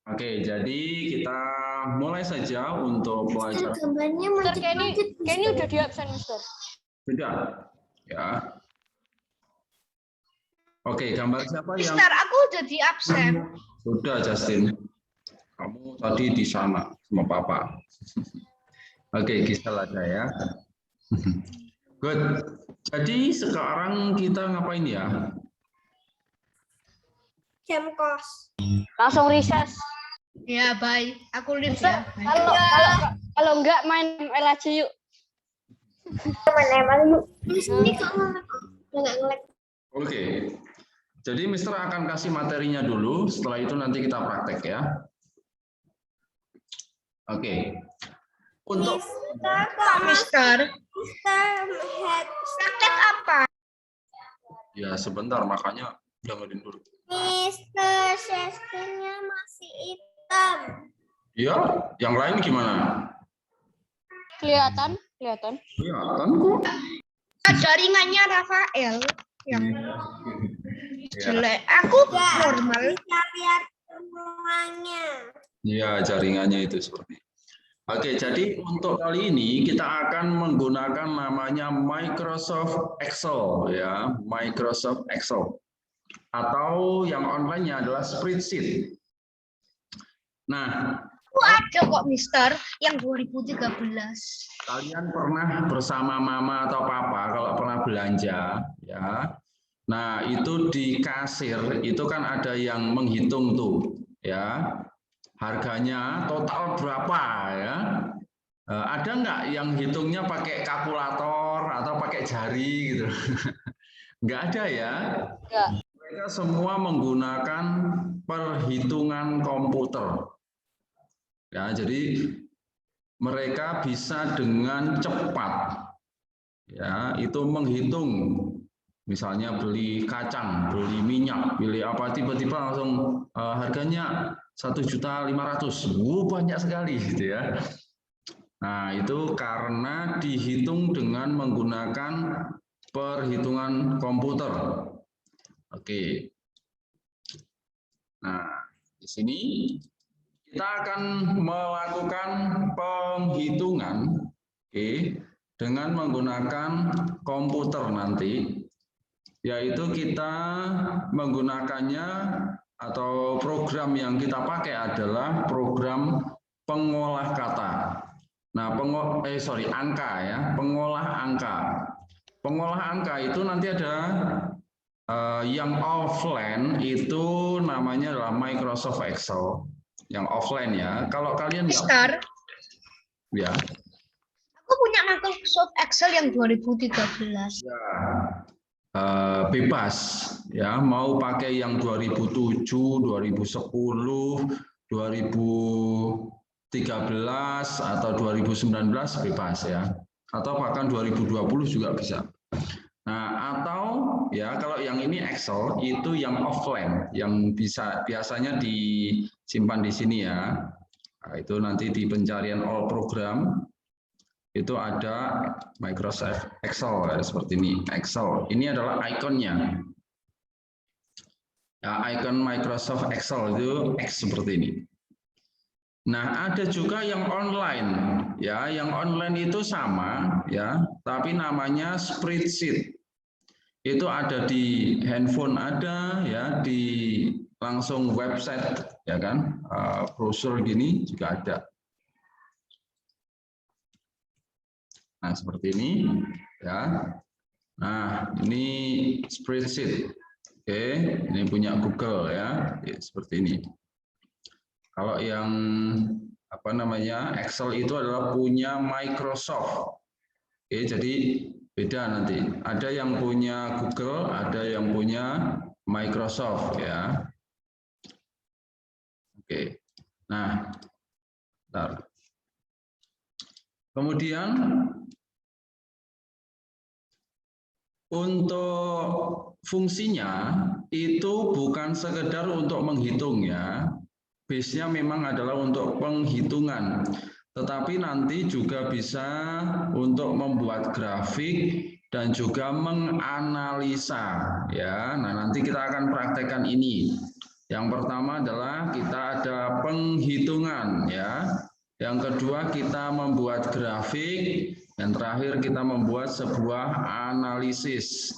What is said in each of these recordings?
Oke, jadi kita mulai saja untuk pelajaran. Gambarnya kayaknya udah di absen, Mister. Sudah, ya. Oke, gambar siapa yang? Mister, aku udah di absen. Sudah, Justin. Kamu tadi di sana sama Papa. Oke, Gisel ada ya. Good. Jadi sekarang kita ngapain ya? Jam kos. Langsung recess. Ya, bye. Aku live Mister, ya. kalau enggak main ML aja yuk. Main ML yuk. Ini kok nggak ngelek. Oke. Jadi Mister akan kasih materinya dulu, setelah itu nanti kita praktek ya. Oke. Untuk Mister, head praktek apa? ya sebentar, makanya dengerin dulu. Mister, sesnya masih hitam. Ya, yang lain gimana? Kelihatan. Kelihatan kok. Jaringannya Rafael yang Ya. jelek. Aku normal. Bisa lihat semuanya. Ya, jaringannya itu seperti. Oke, jadi untuk kali ini kita akan menggunakan namanya Microsoft Excel ya, Microsoft Excel. Atau yang online-nya adalah spreadsheet. Nah, Ada kok Mister yang 2013. kalian pernah bersama mama atau papa kalau pernah belanja ya. Nah, itu di kasir itu kan ada yang menghitung tuh ya. Harganya total berapa ya? Ada nggak yang hitungnya pakai kalkulator atau pakai jari gitu? Nggak ada ya? Enggak. Mereka semua menggunakan perhitungan komputer. Ya, jadi mereka bisa dengan cepat ya itu menghitung. Misalnya beli kacang, beli minyak, beli apa tiba-tiba langsung harganya 1.500.000. Banyak sekali gitu ya. Nah, itu karena dihitung dengan menggunakan perhitungan komputer. Oke. Nah, di sini kita akan melakukan penghitungan dengan menggunakan komputer nanti. Yaitu kita menggunakannya atau program yang kita pakai adalah program pengolah kata. Nah, angka ya, pengolah angka. Pengolah angka itu nanti ada yang offline itu namanya adalah Microsoft Excel. Yang offline ya. Kalau kalian Mister, ya. aku punya Microsoft Excel yang 2013. Ya. Bebas ya, mau pakai yang 2007, 2010, 2013 atau 2019 bebas ya, atau bahkan 2020 juga bisa. Nah, atau ya kalau yang ini Excel itu yang offline yang biasanya disimpan di sini ya. Nah, itu nanti di pencarian all program itu ada Microsoft Excel ya, seperti ini. Excel ini adalah ikonnya ya, icon Microsoft Excel itu X seperti ini. Nah, ada juga yang online ya, yang online itu sama ya, tapi namanya spreadsheet. Itu ada di handphone, ada ya, di langsung website ya kan, browser gini juga ada. Nah, seperti ini ya. Nah, ini spreadsheet. Oke, ini punya Google ya, seperti ini. Kalau yang apa namanya Excel itu adalah punya Microsoft. Oke, jadi beda nanti. Ada yang punya Google, ada yang punya Microsoft ya. Oke. Nah, bentar. Kemudian untuk fungsinya itu bukan sekedar untuk menghitung ya. Base-nya memang adalah untuk penghitungan. Tetapi nanti juga bisa untuk membuat grafik dan juga menganalisa ya. Nah, nanti kita akan praktekkan ini. Yang pertama adalah kita ada penghitungan ya. Yang kedua kita membuat grafik. Yang terakhir kita membuat sebuah analisis.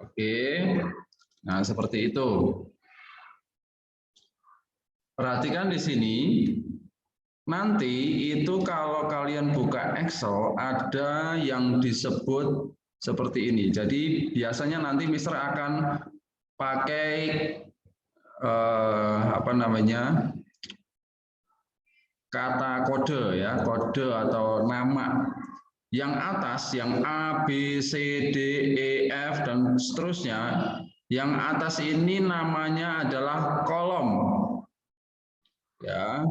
Oke. Nah, seperti itu. Perhatikan di sini. Nanti itu kalau kalian buka Excel ada yang disebut seperti ini. Jadi biasanya nanti Mister akan pakai apa namanya, kata kode ya, kode atau nama. Yang atas yang A, B, C, D, E, F dan seterusnya. Yang atas ini namanya adalah kolom. Ya.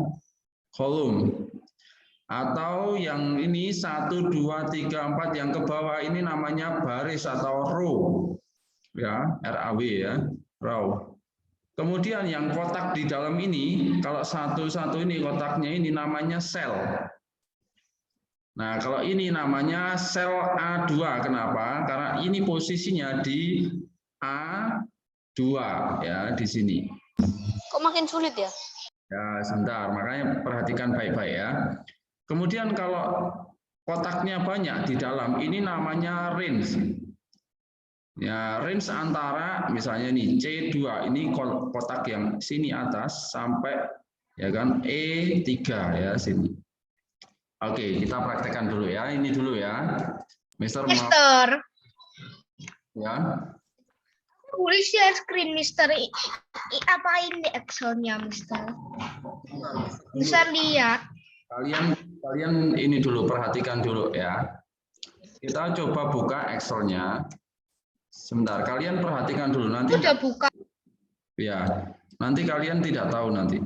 Kolom. Atau yang ini 1, 2, 3, 4 yang ke bawah ini namanya baris atau row. Ya, RAW ya, row. Kemudian yang kotak di dalam ini, kalau satu-satu ini kotaknya ini namanya sel. Nah, kalau ini namanya sel A2. Kenapa? Karena ini posisinya di A2 ya, di sini. Kok makin sulit ya? Ya, sebentar, makanya perhatikan baik-baik ya. Kemudian kalau kotaknya banyak di dalam, ini namanya range. Ya, range antara misalnya nih C2, ini kotak yang sini atas sampai ya kan E3 ya sini. Oke, kita praktekkan dulu ya. Ini dulu ya. Mister. Ya. Boleh share screen, Mister. Apain di Excel-nya, Mister? Bisa lihat. Kalian ini dulu, perhatikan dulu ya. Kita coba buka Excel-nya. Sebentar, kalian perhatikan dulu nanti. Udah buka. Ya, nanti kalian tidak tahu nanti.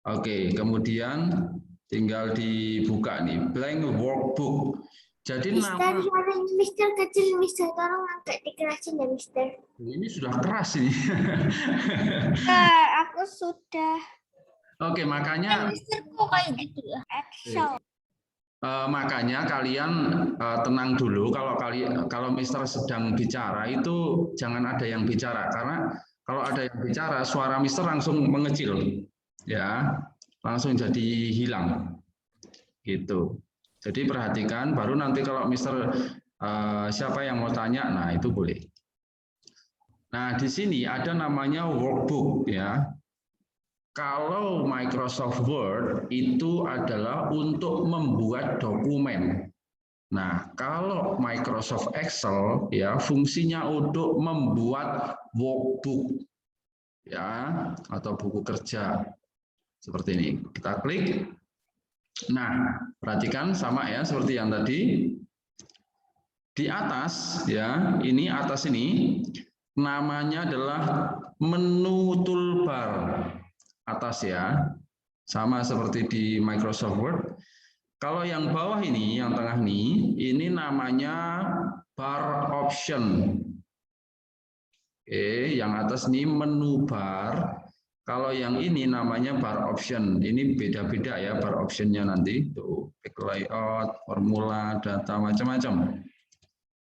Oke, kemudian tinggal dibuka nih, blank workbook. Jadi Mister, suaranya Mister kecil, Mister. Tolong agak dikerasin ya, Mister. Ini sudah keras ini. Aku sudah. Oke, makanya Mister kok kayak gitu ya? Excel. makanya kalian tenang dulu. Kalau Mister sedang bicara itu jangan ada yang bicara, karena kalau ada yang bicara suara Mister langsung mengecil, ya, langsung jadi hilang, gitu. Jadi perhatikan, baru nanti kalau Mister siapa yang mau tanya, nah itu boleh. Nah di sini ada namanya workbook ya. Kalau Microsoft Word itu adalah untuk membuat dokumen. Nah kalau Microsoft Excel ya fungsinya untuk membuat workbook ya atau buku kerja seperti ini. Kita klik. Nah, perhatikan sama ya seperti yang tadi. Di atas ya, ini atas ini namanya adalah menu toolbar. Atas ya. Sama seperti di Microsoft Word. Kalau yang bawah ini, yang tengah ini namanya bar option. Oke, yang atas ini menu bar. Kalau yang ini namanya bar option, ini beda-beda ya bar optionnya nanti. Tuh, back layout, formula, data, macam-macam.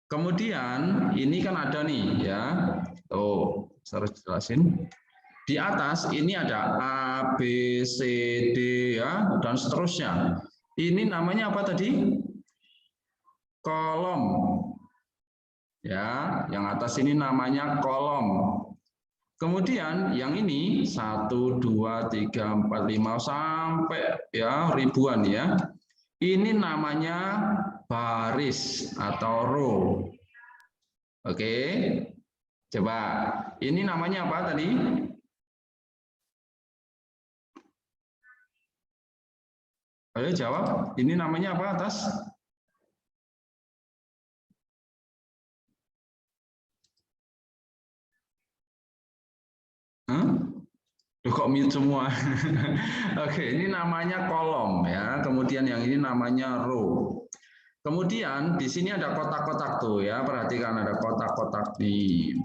Kemudian ini kan ada nih ya. Tuh, saya harus jelasin. Di atas ini ada A, B, C, D ya, dan seterusnya. Ini namanya apa tadi? Kolom. Ya, yang atas ini namanya kolom. Kemudian yang ini 1, 2, 3, 4, 5 sampai ya ribuan ya. Ini namanya baris atau row. Oke. Coba ini namanya apa tadi? Ayo jawab. Ini namanya apa atas? Loh, kok mute semua? Oke, ini namanya kolom ya. Kemudian yang ini namanya row. Kemudian di sini ada kotak-kotak tuh ya. Perhatikan ada kotak-kotak nih.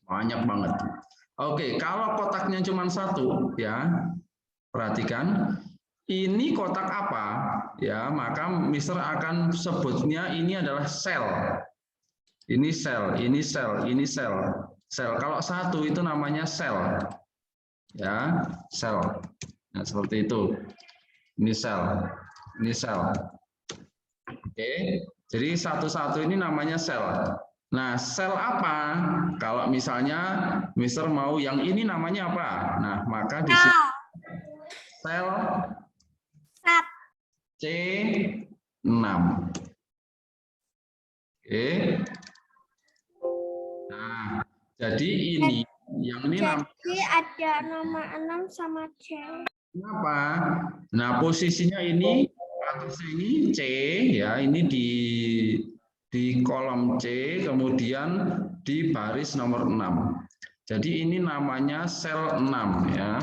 Banyak banget. Oke, kalau kotaknya cuma satu ya. Perhatikan. Ini kotak apa? Ya, maka Mister akan sebutnya ini adalah sel. Ini sel, ini sel, ini sel. Sel. Kalau satu itu namanya sel. ya, sel. Nah, seperti itu. Ini sel. Ini sel. Oke. Jadi satu-satu ini namanya sel. Nah, sel apa? Kalau misalnya Mister mau yang ini namanya apa? Nah, maka di sini sel C6. Oke. Nah, jadi ini yang ini Jadi ada nama 6 sama C. Kenapa? Nah, posisinya ini atasnya ini C ya, ini di kolom C, kemudian di baris nomor 6. Jadi ini namanya sel 6 ya.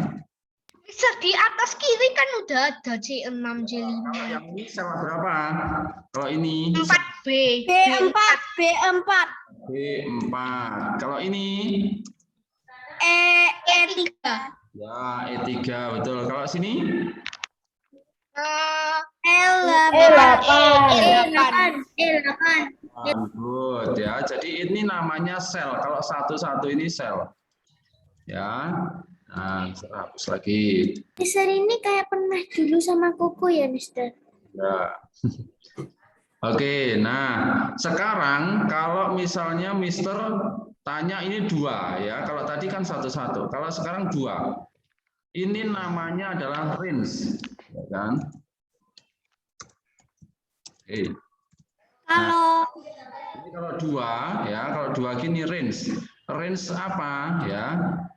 Bisa di atas kiri kan udah ada C6, C5. Kalau yang ini sel berapa? Kalau ini 4B. B4, B4. B4. Kalau ini E3. ya E3 betul. Kalau sini E8. good ya. Jadi ini namanya sel. Kalau satu-satu ini sel. Ya. Nah, saya hapus lagi. Mister ini kayak pernah dulu sama Koko ya, Mister? Ya. Oke, nah sekarang kalau misalnya Mister tanya ini 2 ya. Kalau tadi kan satu-satu. Kalau sekarang 2. Ini namanya adalah range, ya kan? Oke. Nah, ini kalau 2 ya, kalau 2 gini range. Range apa ya?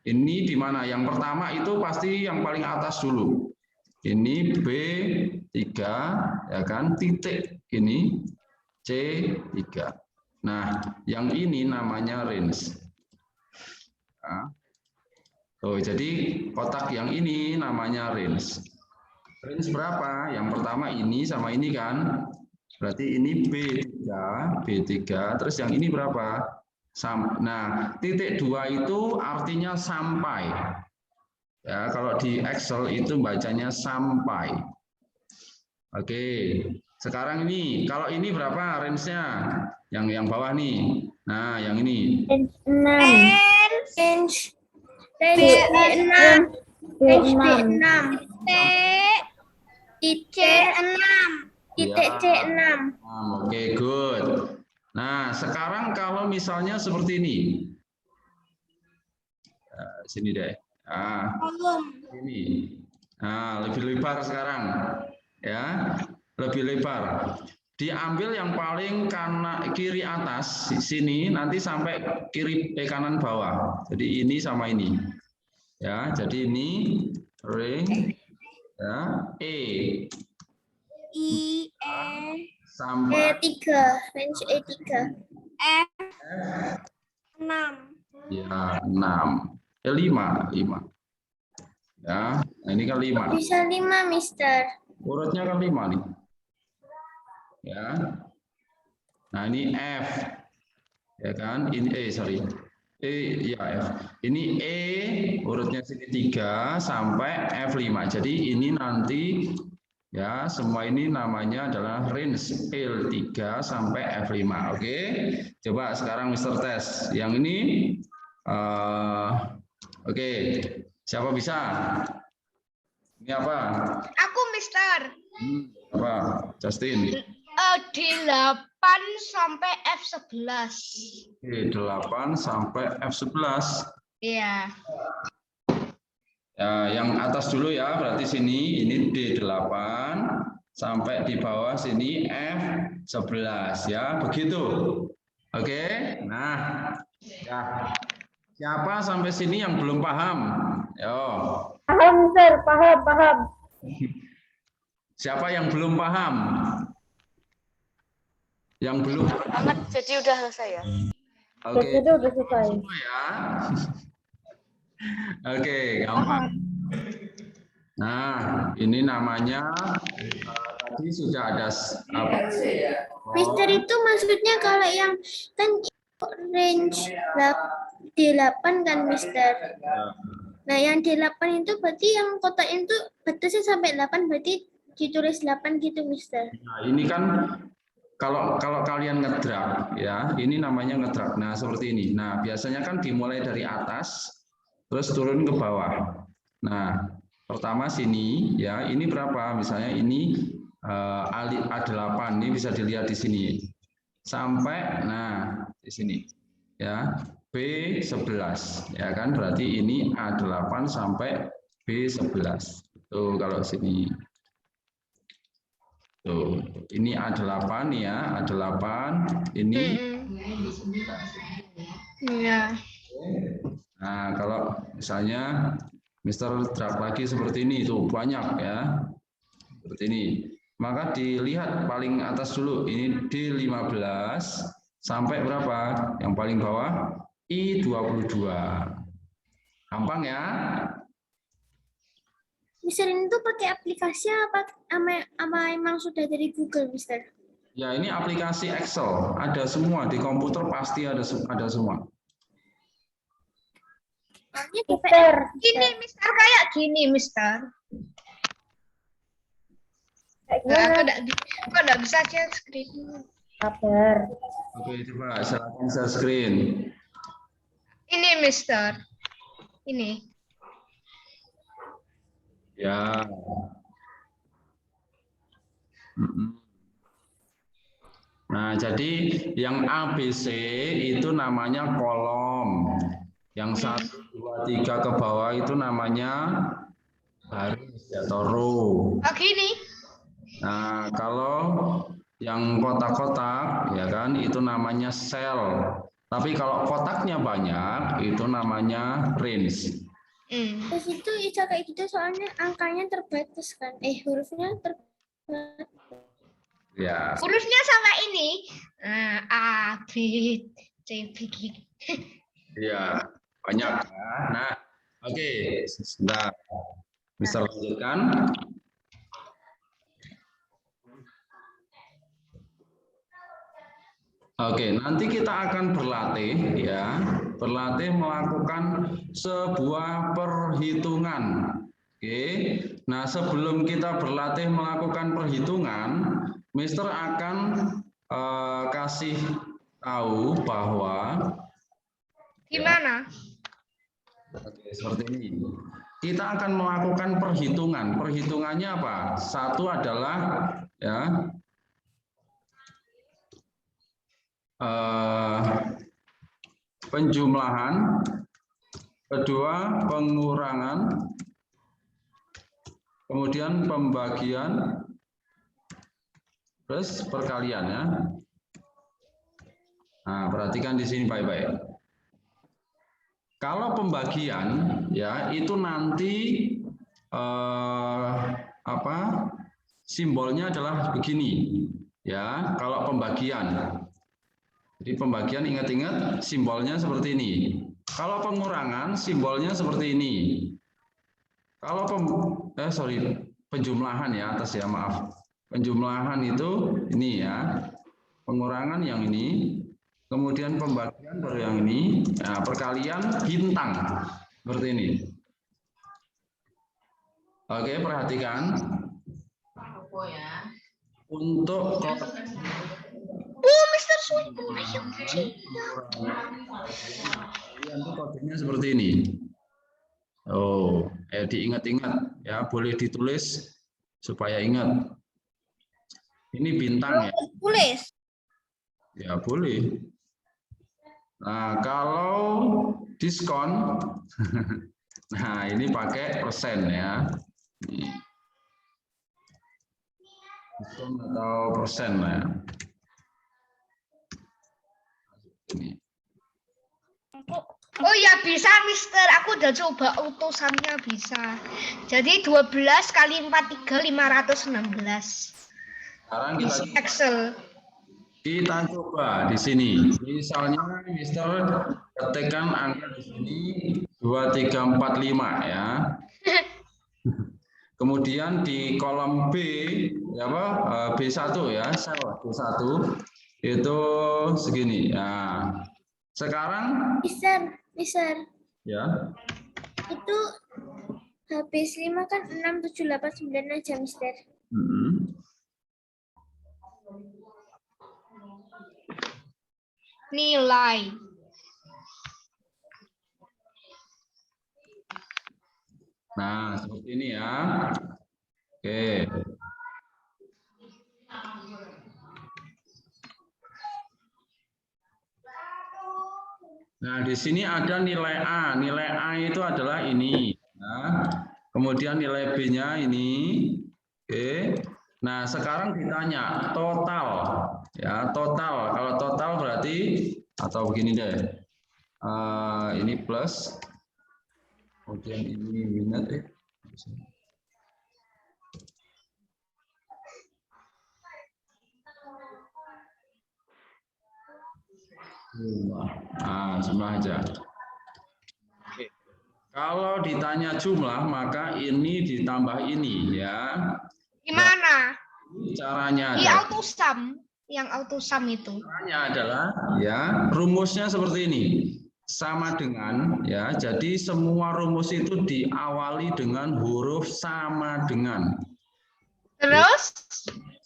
Ini di mana? Yang pertama itu pasti yang paling atas dulu. Ini B3 ya kan, titik ini C3. Nah, yang ini namanya range. Nah, jadi kotak yang ini namanya range. Range berapa? Yang pertama ini sama ini kan? Berarti ini B3, terus yang ini berapa? Nah, titik 2 itu artinya sampai. Ya, kalau di Excel itu bacanya sampai. Oke, sekarang ini, kalau ini berapa range-nya? Yang bawah nih. Nah, yang ini. Range B6. Range B6. Titik C6. Oke, good. Nah, sekarang kalau misalnya seperti ini. Sini deh. Nah, ini. Nah, lebih lebar sekarang. Ya, lebih lebar. Diambil yang paling kiri atas sini nanti sampai kanan bawah. Jadi ini sama ini. Ya, jadi ini ring ya, sampai E3, range E3. F6. ya 6. 5. Ya, nah ini kan 5. Bisa 5, Mister. Urutnya kan 5 nih. Ya. Nah, ini F. Ya kan? Ini sorry. Ya F. Ini urutnya sini 3 sampai F5. Jadi ini nanti ya, semua ini namanya adalah range L3 sampai F5. Oke. Coba sekarang Mister tes. Yang ini oke. Siapa bisa? Ini apa? Aku, Mister. Apa? Justin. D8 sampai F11. D8 sampai F11. Iya. Ya, yang atas dulu ya, berarti sini ini D8 sampai di bawah sini F11 ya, begitu. Oke. Nah, ya. Siapa sampai sini yang belum paham? Yo. Paham, Sir. Paham. Siapa yang belum paham? Yang belum Banget, jadi udah selesai ya. Oke. Itu udah selesai. Semua ya. Oke, gampang. Nah, ini namanya tadi sudah ada apa? Mister itu maksudnya kalau yang kan range D8 kan, Mister. Nah, yang D8 itu berarti yang kotak itu batasnya sampai 8, berarti ditulis 8 gitu, Mister. Nah, ini kan kalau kalian ngedrag ya, ini namanya ngedrag. Nah, seperti ini. Nah, biasanya kan dimulai dari atas terus turun ke bawah. Nah, pertama sini ya, ini berapa? Misalnya ini A8, ini bisa dilihat di sini. Sampai nah di sini ya, B11 ya kan, berarti ini A8 sampai B11. Tuh kalau sini. Tuh, ini A8 ya, A8 ini. Iya. Nah, kalau misalnya Mister drag lagi seperti ini, itu banyak ya, seperti ini. Maka dilihat paling atas dulu, ini D15 sampai berapa? Yang paling bawah I22. Gampang ya? Mister ini tuh pakai aplikasi apa emang sudah dari Google, Mister? Ya, ini aplikasi Excel, ada semua di komputer, pasti ada semua. Mister. Gini, Mister, kayak gini, Mister. Nah, kok enggak bisa share screen? Kabar. Oke, coba silakan share screen. Ini, Mister. Ini. Ya. Nah, jadi yang ABC itu namanya kolom. Yang 1, 2, 3 ke bawah itu namanya baris atau row. Oh, gini. Nah, kalau yang kotak-kotak ya kan itu namanya sel. Tapi kalau kotaknya banyak itu namanya range. Terus itu Ica kayak gitu soalnya angkanya terbatas kan. Hurufnya terbatas. Ya. Hurufnya sama ini. A, B, C, B, G. Iya, banyak ya. Nah, oke, sebentar. Bisa lanjutkan. Oke, nanti kita akan berlatih ya, berlatih melakukan sebuah perhitungan. Oke. Nah, sebelum kita berlatih melakukan perhitungan, Mister akan kasih tahu bahwa Gimana? Oke, seperti ini. Kita akan melakukan perhitungan. Perhitungannya apa? Satu adalah ya penjumlahan, kedua pengurangan, kemudian pembagian, terus perkalian ya. Nah, perhatikan di sini baik-baik. Kalau pembagian ya itu nanti simbolnya adalah begini ya. Kalau pembagian, jadi pembagian ingat-ingat simbolnya seperti ini. Kalau pengurangan simbolnya seperti ini. Kalau penjumlahan ya atas ya, maaf. Penjumlahan itu ini ya. Pengurangan yang ini. Kemudian pembagian baru yang ini, nah, perkalian bintang seperti ini. Oke, perhatikan. Untuk Mister kodenya seperti ini. Diingat-ingat ya, boleh ditulis supaya ingat. Ini bintang ya. Tulis. Ya boleh. Nah, kalau diskon, nah ini pakai persen ya. Diskon atau persen ya. Ini. Oh ya bisa, Mister. Aku udah coba utusannya bisa. Jadi 12 kali 43 516. Sekarang kita Excel. Kita coba di sini. Misalnya Mister ketikkan angka di sini 2345 ya. Kemudian di kolom B ya apa? B1 ya, sel B1 itu segini. Nah, sekarang Mister. ya. Itu habis 5 kan 6 7 8 9 aja, Mister. Nilai. Nah, seperti ini ya. Oke. Nah, di sini ada nilai A. Nilai A itu adalah ini. Nah, kemudian nilai B-nya ini. Oke. Nah, sekarang ditanya total. Ya, total. Kalau total berarti atau begini deh. Ini plus. Kemudian ini minus. Nah, jumlah aja. Oke. Kalau ditanya jumlah, maka ini ditambah ini ya. Gimana? Caranya Di adalah, autosum, yang autosum itu. caranya adalah ya, rumusnya seperti ini. Sama dengan ya. Jadi semua rumus itu diawali dengan huruf sama dengan. Terus?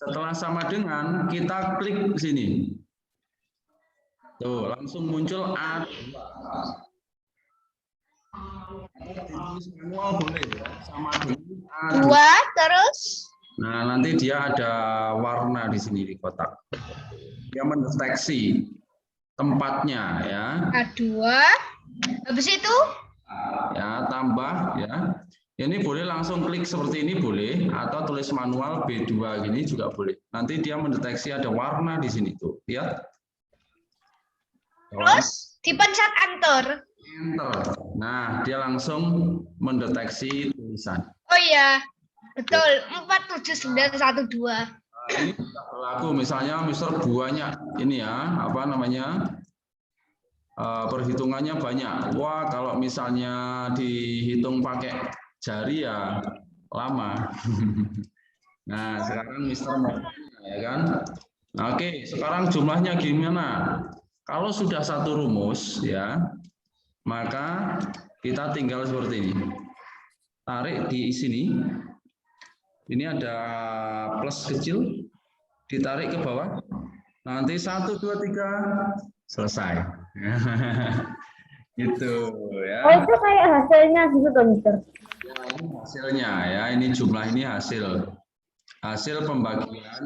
Setelah sama dengan, kita klik sini. Tuh, langsung muncul A2. Ditulis manual boleh ya, sama dengan A2. 2, terus? Nah, nanti dia ada warna di sini di kotak. Dia mendeteksi tempatnya ya. A2. Habis itu? Ya, tambah ya. Ini boleh langsung klik seperti ini boleh, atau tulis manual B2 gini juga boleh. Nanti dia mendeteksi ada warna di sini tuh. Lihat. Terus dipencet enter. Enter. Nah, dia langsung mendeteksi tulisan. Oh iya, betul. 47912. Ini tidak berlaku misalnya Mister banyak ini ya, apa namanya? Perhitungannya banyak. Wah, kalau misalnya dihitung pakai jari ya lama. Nah, sekarang Mister mau ya kan? Nah, oke, sekarang jumlahnya gimana? Kalau sudah satu rumus ya, maka kita tinggal seperti ini. Tarik di sini. Ini ada plus kecil, ditarik ke bawah. Nanti 1, 2, 3 selesai. Gitu ya. Oh, itu kayak hasilnya gitu kan, Mister? Ya, ini hasilnya ya, ini jumlah ini hasil pembagian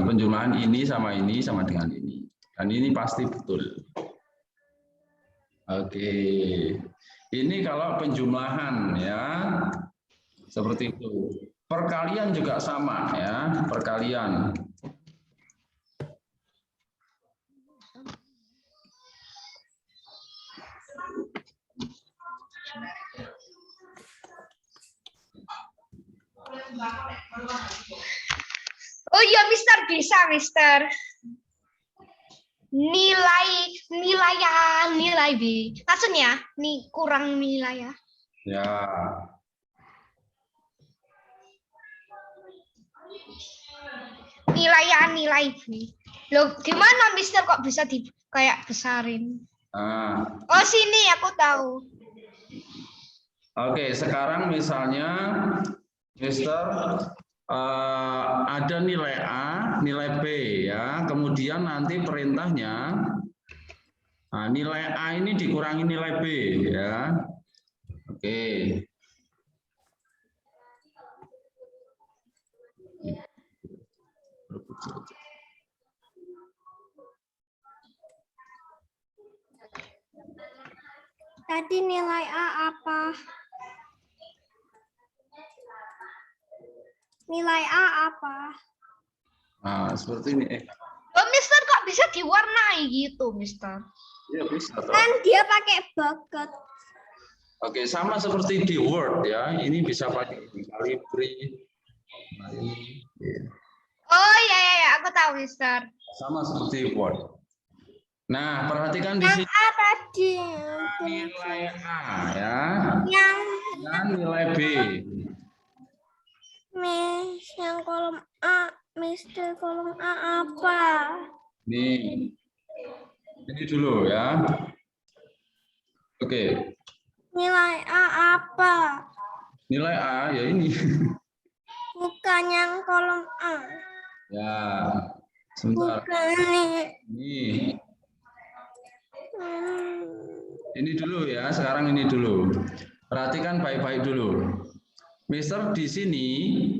penjumlahan ini sama dengan ini. Dan ini pasti betul. Oke. Ini kalau penjumlahan ya. Seperti itu. Perkalian juga sama ya, perkalian. Oh iya, Mister, bisa, Mister. Nilai B. Maksudnya, nih kurang nilai ya. Ya. Nilai B. Loh, gimana Mister kok bisa di kayak besarin? Nah. Oh, sini aku tahu. Oke, sekarang misalnya Mister ada nilai A, nilai B ya. Kemudian nanti perintahnya nilai A ini dikurangi nilai B ya. Oke. Tadi nilai A apa? Nilai A apa? Nah, seperti ini. Oh, Mister kok bisa diwarnai gitu, Mister? Iya, bisa. Kan dia pakai bucket. Oke, sama seperti di Word ya. Ini bisa pakai Calibri. Oh ya, aku tahu, Mister. Sama seperti Word. Nah, perhatikan di Yang sini. A tadi. Nilai A ya. Yang Dan nilai B. yang kolom A, Mister, kolom A apa? Nih. Ini dulu ya. Oke. Nilai A apa? Nilai A ya ini. Bukan yang kolom A. Ya. Sebentar. Bukan nih. Ini dulu ya, sekarang ini dulu. Perhatikan baik-baik dulu. Mister di sini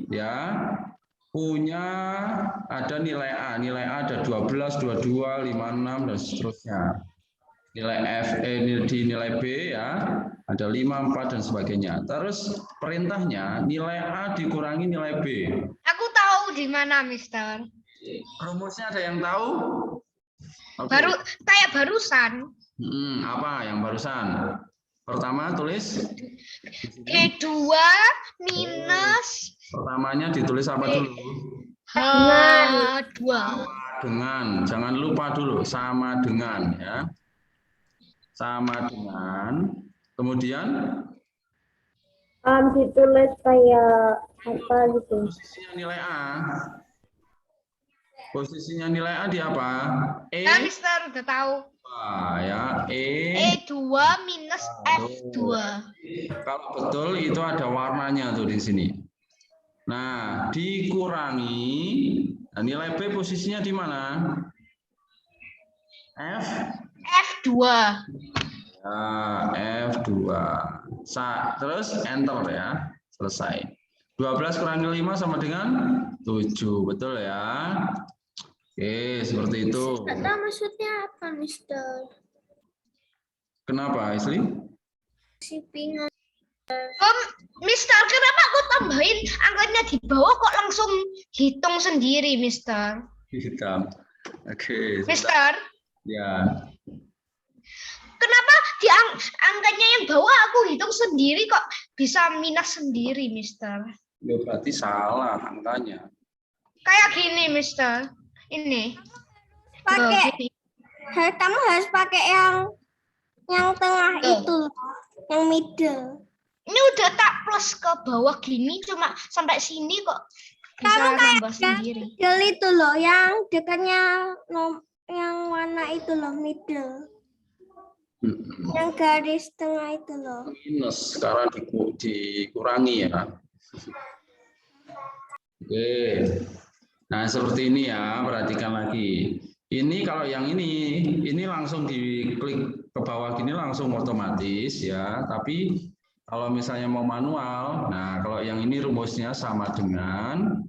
ya punya ada nilai A. Nilai A ada 12, 22, 56 dan seterusnya. Nilai F di nilai B ya ada 5, 4 dan sebagainya. Terus perintahnya nilai A dikurangi nilai B. Aku tahu di mana, Mister. Rumusnya ada yang tahu? Oke. Baru kayak barusan. Apa yang barusan? Pertama tulis E2 minus pertamanya ditulis apa dulu? H2. Dengan, jangan lupa dulu sama dengan ya. Sama dengan, kemudian Ditulis kayak apa gitu. posisinya nilai A. Posisinya nilai A di apa? E. Nah, Mister udah tahu. Ya, E2 minus F2. Kalau betul itu ada warnanya tuh di sini. Nah, dikurangi. Nah, nilai B posisinya di mana? F2. Ya, F2. Terus enter ya. Selesai. 12 kurangi 5 sama dengan 7. Betul ya? Oke, seperti itu. Nggak tahu maksudnya apa, Mister. Kenapa, Isli? Si bingung. Mister, kenapa aku tambahin angkanya di bawah kok langsung hitung sendiri, Mister? Hitam. Oke. Mister, Ya. kenapa di angkanya yang bawah aku hitung sendiri kok bisa minus sendiri, Mister? Ya berarti salah angkanya. Kayak gini, Mister. Ini. Pakai. Kamu harus pakai yang tengah Tuh. itu loh, yang middle. Ini udah tak plus ke bawah gini, cuma sampai sini kok bisa Kamu kayak nambah sendiri. Middle itu loh, yang dekatnya yang warna itu loh, middle. Yang garis tengah itu loh. Minus sekarang dikurangi ya. Oke. Nah, seperti ini ya, perhatikan lagi. Ini kalau yang ini langsung diklik ke bawah gini langsung otomatis ya, tapi kalau misalnya mau manual, nah kalau yang ini rumusnya sama dengan,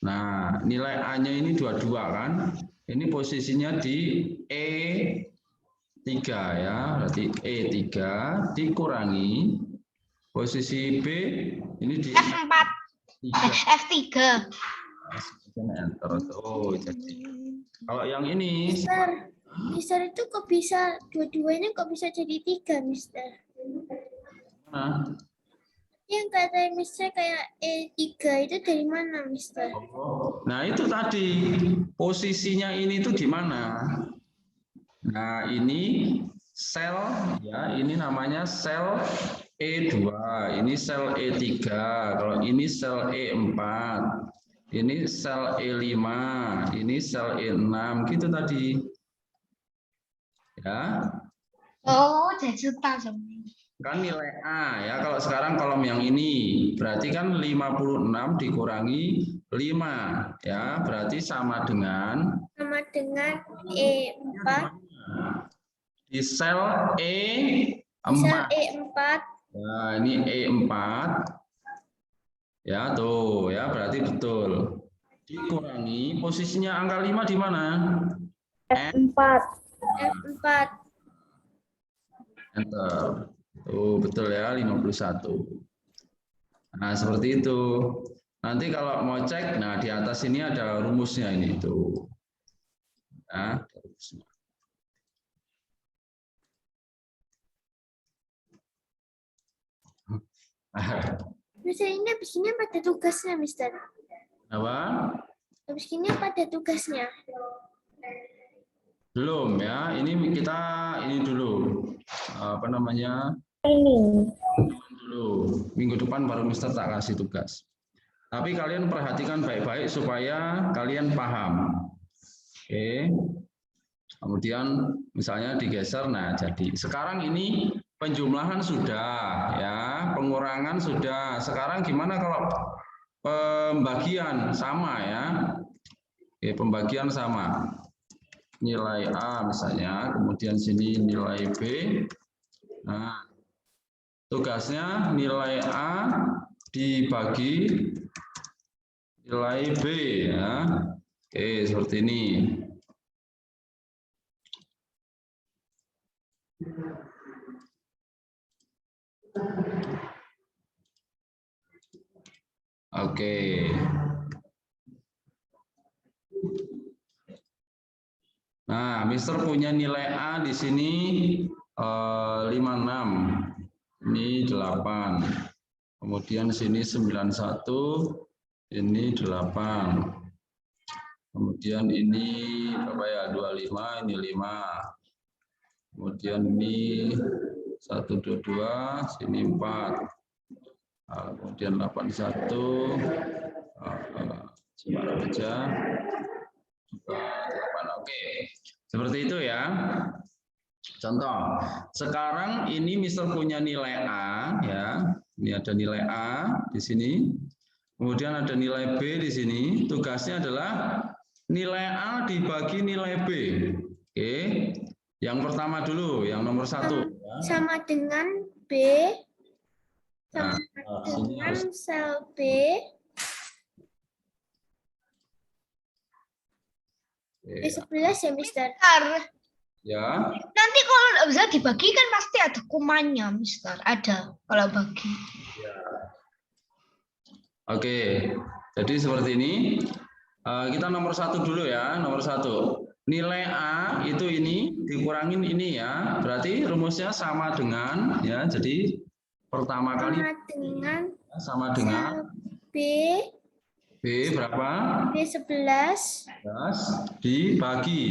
nah nilai A-nya ini 22 kan, ini posisinya di E3 ya, berarti E3 dikurangi, posisi B ini di F4. F3. Enter. Oh, jadi kalau yang ini, Mister itu kok bisa, dua-duanya kok bisa jadi 3, Mister? nah, Yang kata Mister kayak E3 itu dari mana, Mister? nah itu tadi posisinya ini tuh di mana? Nah, ini sel ya, ini namanya sel E2, ini sel E3, kalau ini sel E4, ini sel E5, ini sel E6, gitu tadi. Ya. Oh, jadi tak semuanya. Kan nilai A ya, kalau sekarang kolom yang ini berarti kan 56 dikurangi 5 ya, berarti sama dengan E4, di sel E4. sel E4. Nah, ini E4 ya, tuh ya, berarti betul. Dikurangi posisinya angka 5 di mana? F4. Enter. Tuh, betul ya, 51. Nah, seperti itu. Nanti kalau mau cek, nah di atas ini ada rumusnya ini tuh. Nah, rumusnya. Mister, ini habis ini apa ada tugasnya, Mister? Apa? Habis ini apa ada tugasnya? Belum ya. Ini kita ini dulu. Apa namanya? Ini. Dulu. Minggu depan baru Mister tak kasih tugas. Tapi kalian perhatikan baik-baik supaya kalian paham. Oke. Kemudian misalnya digeser, nah jadi sekarang ini penjumlahan sudah ya, pengurangan sudah. Sekarang gimana kalau pembagian sama ya? Oke, pembagian sama. Nilai A misalnya, kemudian sini nilai B. Nah, tugasnya nilai A dibagi nilai B ya. Oke, seperti ini. Oke. Nah, Mister punya nilai A di sini 56. Ini 8. Kemudian sini 91, ini 8. Kemudian ini berapa ya? 25, ini 5. Kemudian ini 122, sini 4. Kemudian 81, sebarang aja. 8. Oke, seperti itu ya. Contoh, sekarang ini Mister punya nilai A ya. Ini ada nilai A di sini. Kemudian ada nilai B di sini. Tugasnya adalah nilai A dibagi nilai B. Oke. Yang pertama dulu, yang nomor 1. Sama dengan B. Sama dengan sel B. B11 ya, Mister. Ya. Nanti kalau nggak bisa dibagi kan pasti ada kumannya, Mister. Ada kalau bagi. Oke, jadi seperti ini. Kita nomor 1 dulu ya, nomor 1. Nilai A itu ini dikurangin ini ya, berarti rumusnya sama dengan ya. Jadi pertama kali sama dengan B. B berapa? B11 dibagi.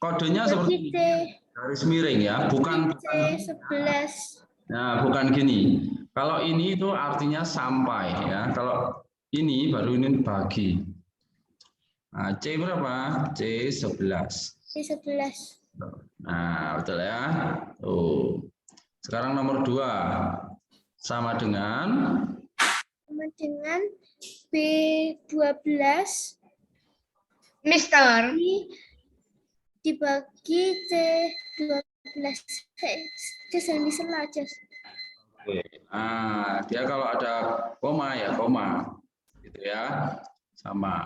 Kodenya seperti ini. Garis miring ya, bukan C11. Nah, bukan gini. Kalau ini itu artinya sampai ya. Kalau ini baru ini bagi. Nah, C berapa? C11. C11. Nah, betul ya. Tuh. Sekarang nomor 2. Sama dengan B12 Mister. Dibagi C12. Jangan disela aja. Nah, dia kalau ada koma ya koma. Gitu ya. Sama.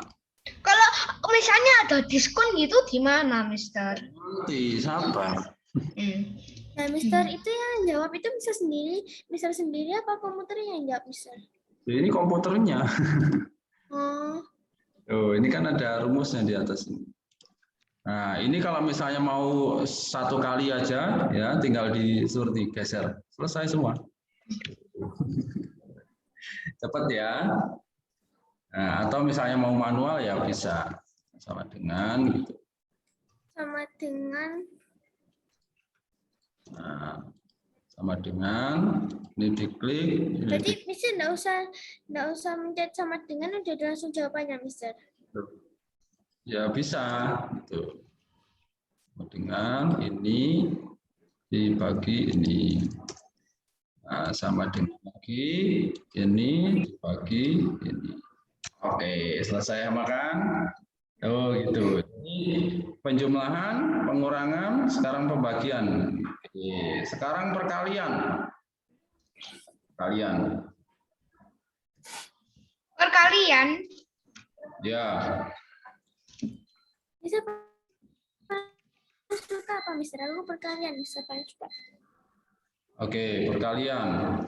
Kalau misalnya ada diskon gitu gimana, Mister? Nanti sabar. Nah, Mister itu yang jawab itu Mister sendiri apa komputernya yang jawab, Mister? Ini komputernya. Oh, ini kan ada rumusnya di atas ini. Nah, ini kalau misalnya mau 1 kali aja, ya tinggal disuruh digeser, selesai semua. Cepat ya. Nah, atau misalnya mau manual ya bisa sama dengan gitu. Sama dengan. Nah, sama dengan ini diklik. Jadi Mister nggak usah mencet sama dengan, udah langsung jawabannya, Mister. Ya bisa gitu. Dengan ini dibagi ini. Nah, sama dengan lagi ini dibagi ini. Oke, selesai ya makan. Oh gitu. Ini penjumlahan, pengurangan, sekarang pembagian. Oke, sekarang perkalian. Perkalian. Ya. Bisa suka apa, Mister? Aku perkalian bisa paling cepat. Oke, perkalian.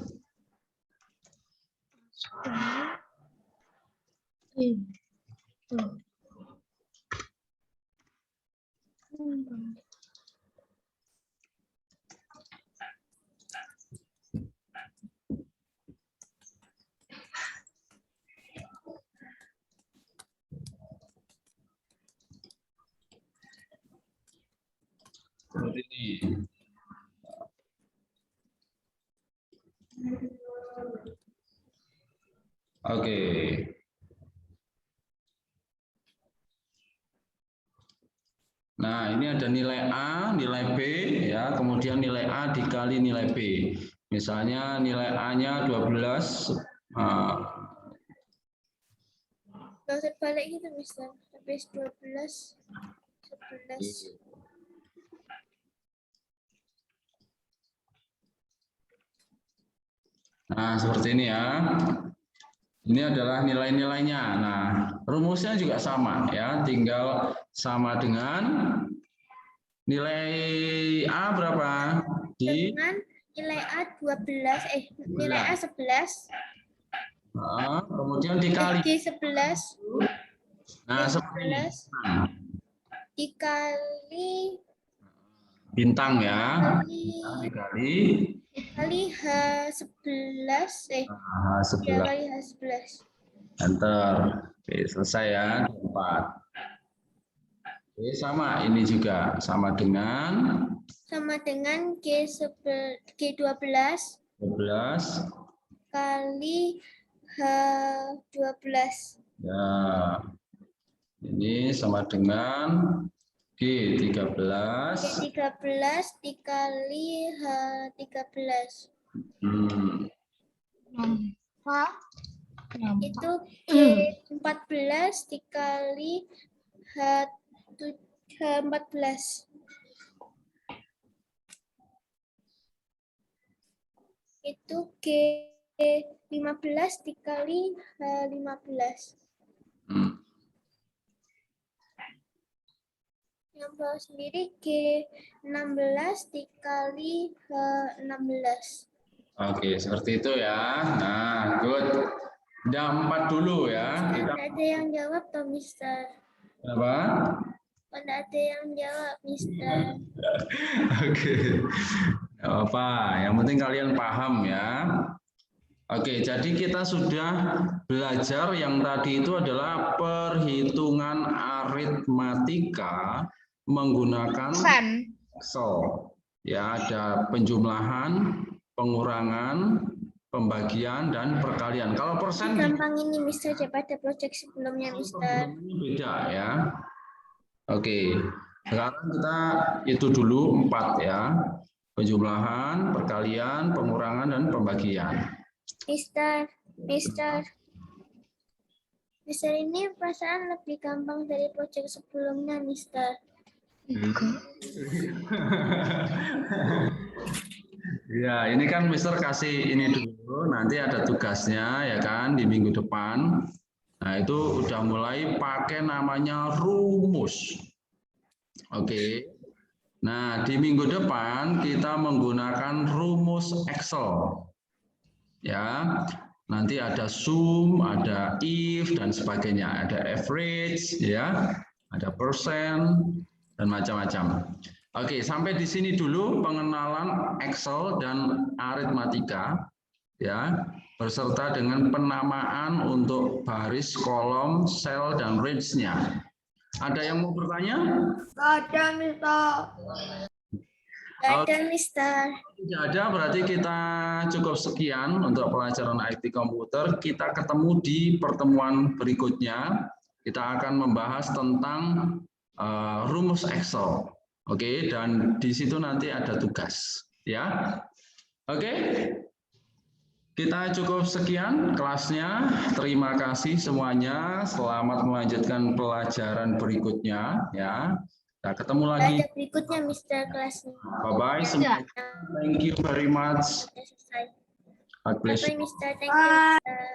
Seperti ini. Oke. Nah, ini ada nilai A, nilai B, ya, kemudian nilai A dikali nilai B. Misalnya nilai A-nya 12. Gak usah balik gitu, Mister. Habis 12, 11. Nah, seperti ini ya. Ini adalah nilai-nilainya. Nah, rumusnya juga sama ya, tinggal sama dengan nilai A berapa? Dengan nilai A 12, nilai A 11. Nah, kemudian dikali. G 11. Nah, G seperti ini. 11 dikali Bintang ya. kali H 11. Nah, 11. Kali H 11. Enter. Oke, selesai ya. 4. Oke, sama ini juga sama dengan G 12 12 kali H 12. ya. Ini sama dengan G13 dikali H 13. Itu G 14 dikali H 14. Itu G 15 dikali H 15. Yang bawah sendiri G 16 dikali H 16. Oke, seperti itu ya. Nah, good. Udah 4 dulu ya. Tidak ada yang jawab toh, Mister. Apa? Tidak ada yang jawab, Mister. Oke. Nggak apa, yang penting kalian paham ya. Oke, jadi kita sudah belajar yang tadi itu adalah perhitungan aritmatika menggunakan Excel. Ya, ada penjumlahan, pengurangan, pembagian, dan perkalian. Kalau persen gampang ini, Mister, daripada proyek sebelumnya, Mister. Beda ya. Oke, sekarang kita itu dulu 4 ya. Penjumlahan, perkalian, pengurangan, dan pembagian. Mister ini perasaan lebih gampang dari proyek sebelumnya, Mister. Ya, ini kan Mister kasih ini dulu, nanti ada tugasnya ya kan di minggu depan. Nah, itu udah mulai pakai namanya rumus. Oke. Nah, di minggu depan kita menggunakan rumus Excel. Ya. Nanti ada sum, ada if dan sebagainya, ada average ya, ada persen dan macam-macam. Oke, sampai di sini dulu pengenalan Excel dan aritmatika ya, beserta dengan penamaan untuk baris, kolom, sel dan range-nya. Ada yang mau bertanya? Ada, Mister. Tidak ada, berarti kita cukup sekian untuk pelajaran IT komputer. Kita ketemu di pertemuan berikutnya. Kita akan membahas tentang rumus Excel. Oke, dan di situ nanti ada tugas. Ya, oke. Kita cukup sekian kelasnya. Terima kasih semuanya. Selamat melanjutkan pelajaran berikutnya. Ya. Nah, ketemu lagi. Ada berikutnya, Mister, kelasnya. Bye-bye semua. Thank you very much. Selesai. God bless you. Bye, Mister. Thank you, Mister.